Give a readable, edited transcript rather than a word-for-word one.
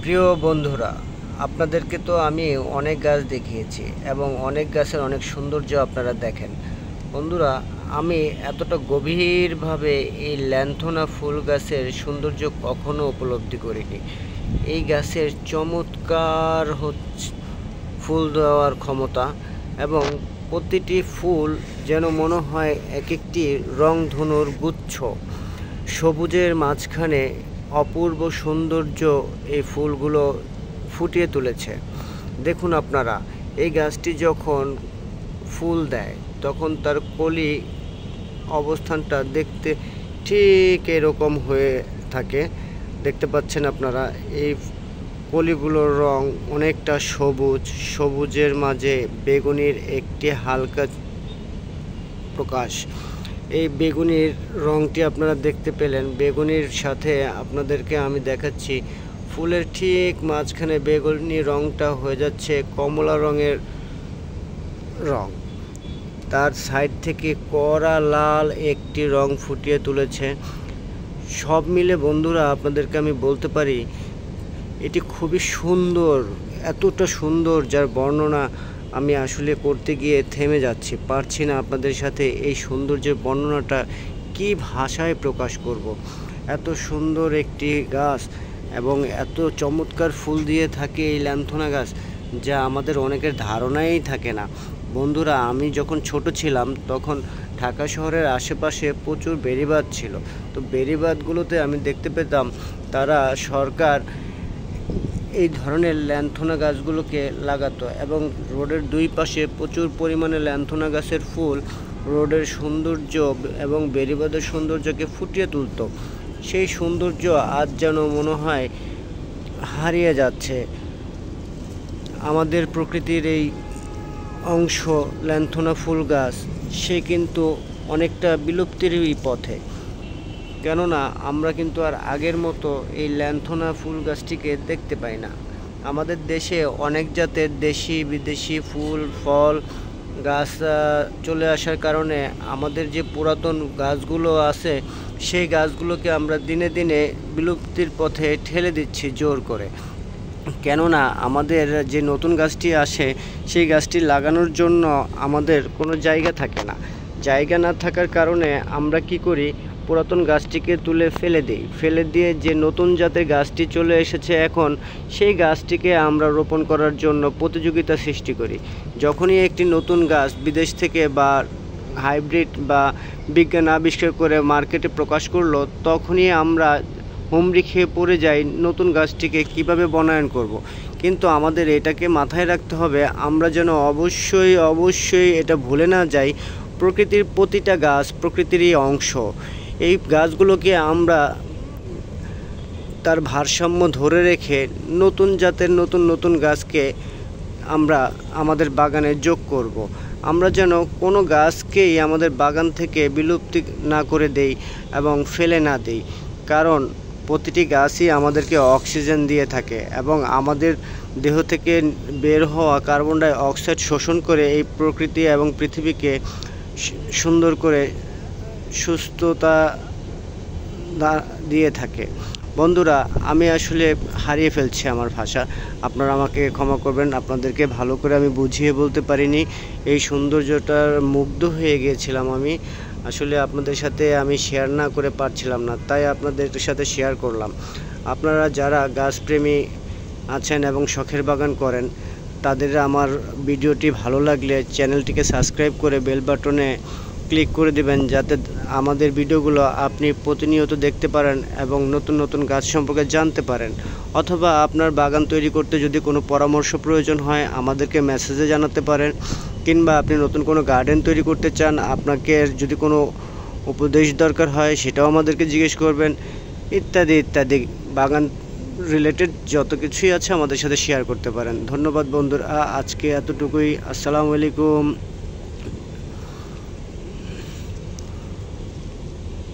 প্রিয় বন্ধুরা, আপনাদেরকে তো আমি অনেক গাছ দেখিয়েছি এবং অনেক গাছের অনেক সৌন্দর্য আপনারা দেখেন। বন্ধুরা, আমি এতটা গভীরভাবে এই ল্যান্থনা ফুল গাছের সৌন্দর্য কখনো উপলব্ধি করিনি। এই গাছের চমৎকার ফুল দেওয়ার ক্ষমতা এবং প্রতিটি ফুল যেন মনে হয় এক একটি রংধনুর গুচ্ছ। সবুজের মাঝখানে অপূর্ব সৌন্দর্য এই ফুলগুলো ফুটিয়ে তুলেছে। দেখুন আপনারা, এই গাছটি যখন ফুল দেয় তখন তার কলি অবস্থানটা দেখতে ঠিক এরকম হয়ে থাকে। দেখতে পাচ্ছেন আপনারা, এই কলিগুলোর রং অনেকটা সবুজ, সবুজের মাঝে বেগুনির একটি হালকা প্রকাশ। এই বেগুনির রংটি আপনারা দেখতে পেলেন। বেগুনির সাথে আপনাদেরকে আমি দেখাচ্ছি ফুলের ঠিক মাঝখানে বেগুনি রংটা হয়ে যাচ্ছে কমলা রঙের রং। তার সাইড থেকে কড়া লাল একটি রং ফুটিয়ে তুলেছে। সব মিলে বন্ধুরা আপনাদেরকে আমি বলতে পারি এটি খুবই সুন্দর, এতটা সুন্দর যার বর্ণনা আমি আসলে করতে গিয়ে থেমে যাচ্ছি, পারছি না আপনাদের সাথে এই সৌন্দর্যের বর্ণনাটা কি ভাষায় প্রকাশ করব। এত সুন্দর একটি গাছ এবং এত চমৎকার ফুল দিয়ে থাকে এই ল্যান্থনা গাছ, যা আমাদের অনেকের ধারণাই থাকে না। বন্ধুরা, আমি যখন ছোট ছিলাম তখন ঢাকা শহরের আশেপাশে প্রচুর বেড়িবাঁধ ছিল। তো বেড়িবাঁধগুলোতে আমি দেখতে পেতাম তারা সরকার এই ধরনের ল্যান্থনা গাছগুলোকে লাগাতো এবং রোডের দুই পাশে প্রচুর পরিমাণে ল্যান্থনা গাছের ফুল রোডের সৌন্দর্য এবং বেড়িবাঁধের সৌন্দর্যকে ফুটিয়ে তুলতো। সেই সৌন্দর্য আজ যেন মনে হয় হারিয়ে যাচ্ছে। আমাদের প্রকৃতির এই অংশ ল্যান্থনা ফুল গাছ, সে কিন্তু অনেকটা বিলুপ্তিরই পথে। কেননা আমরা কিন্তু আর আগের মতো এই ল্যান্থনা ফুল গাছটিকে দেখতে পাই না। আমাদের দেশে অনেক জাতের দেশি বিদেশি ফুল ফল গাছ চলে আসার কারণে আমাদের যে পুরাতন গাছগুলো আছে সেই গাছগুলোকে আমরা দিনে দিনে বিলুপ্তির পথে ঠেলে দিচ্ছি জোর করে। কেননা আমাদের যে নতুন গাছটি আসে সেই গাছটি লাগানোর জন্য আমাদের কোনো জায়গা থাকে না। জায়গা না থাকার কারণে আমরা কি করি, পুরাতন গাছটিকে তুলে ফেলে দিই। ফেলে দিয়ে যে নতুন জাতের গাছটি চলে এসেছে এখন, সেই গাছটিকে আমরা রোপণ করার জন্য প্রতিযোগিতা সৃষ্টি করি। যখনই একটি নতুন গাছ বিদেশ থেকে বা হাইব্রিড বা বিজ্ঞান আবিষ্কার করে মার্কেটে প্রকাশ করলো, তখনই আমরা হুমড়ি খেয়ে পড়ে যাই নতুন গাছটিকে কিভাবে বনায়ন করব। কিন্তু আমাদের এটাকে মাথায় রাখতে হবে, আমরা যেন অবশ্যই এটা ভুলে না যাই, প্রকৃতির প্রতিটা গাছ প্রকৃতিরই অংশ। এই গাছগুলোকে আমরা তার ভারসাম্য ধরে রেখে নতুন জাতের নতুন গাছকে আমরা আমাদের বাগানে যোগ করব। আমরা যেন কোনো গাছকেই আমাদের বাগান থেকে বিলুপ্তি না করে দেই এবং ফেলে না দেই। কারণ প্রতিটি গাছই আমাদেরকে অক্সিজেন দিয়ে থাকে এবং আমাদের দেহ থেকে বের হওয়া কার্বন ডাই অক্সাইড শোষণ করে এই প্রকৃতি এবং পৃথিবীকে সুন্দর করে সুস্থতা দিয়ে থাকে। বন্ধুরা, আমি আসলে হারিয়ে ফেলছি আমার ভাষা, আপনারা আমাকে ক্ষমা করবেন। আপনাদেরকে ভালো করে আমি বুঝিয়ে বলতে পারিনি। এই সৌন্দর্যটার মুগ্ধ হয়ে গিয়েছিলাম আমি। আসলে আপনাদের সাথে আমি শেয়ার না করে পারছিলাম না, তাই আপনাদের সাথে শেয়ার করলাম। আপনারা যারা গাছপ্রেমী আছেন এবং শখের বাগান করেন, তাদের আমার ভিডিওটি ভালো লাগলে চ্যানেলটিকে সাবস্ক্রাইব করে বেল বাটনে ক্লিক করে দিবেন, যাতে আমাদের ভিডিওগুলো আপনি প্রতিনিয়ত দেখতে পারেন এবং নতুন গাছ সম্পর্কে জানতে পারেন। অথবা আপনার বাগান তৈরি করতে যদি কোনো পরামর্শ প্রয়োজন হয় আমাদেরকে মেসেজে জানাতে পারেন, কিংবা আপনি নতুন কোনো গার্ডেন তৈরি করতে চান, আপনাকে যদি কোনো উপদেশ দরকার হয় সেটাও আমাদেরকে জিজ্ঞেস করবেন। ইত্যাদি বাগান রিলেটেড যত কিছুই আছে আমাদের সাথে শেয়ার করতে পারেন। ধন্যবাদ বন্ধুরা, আজকে এতটুকুই। আসসালামু আলাইকুম।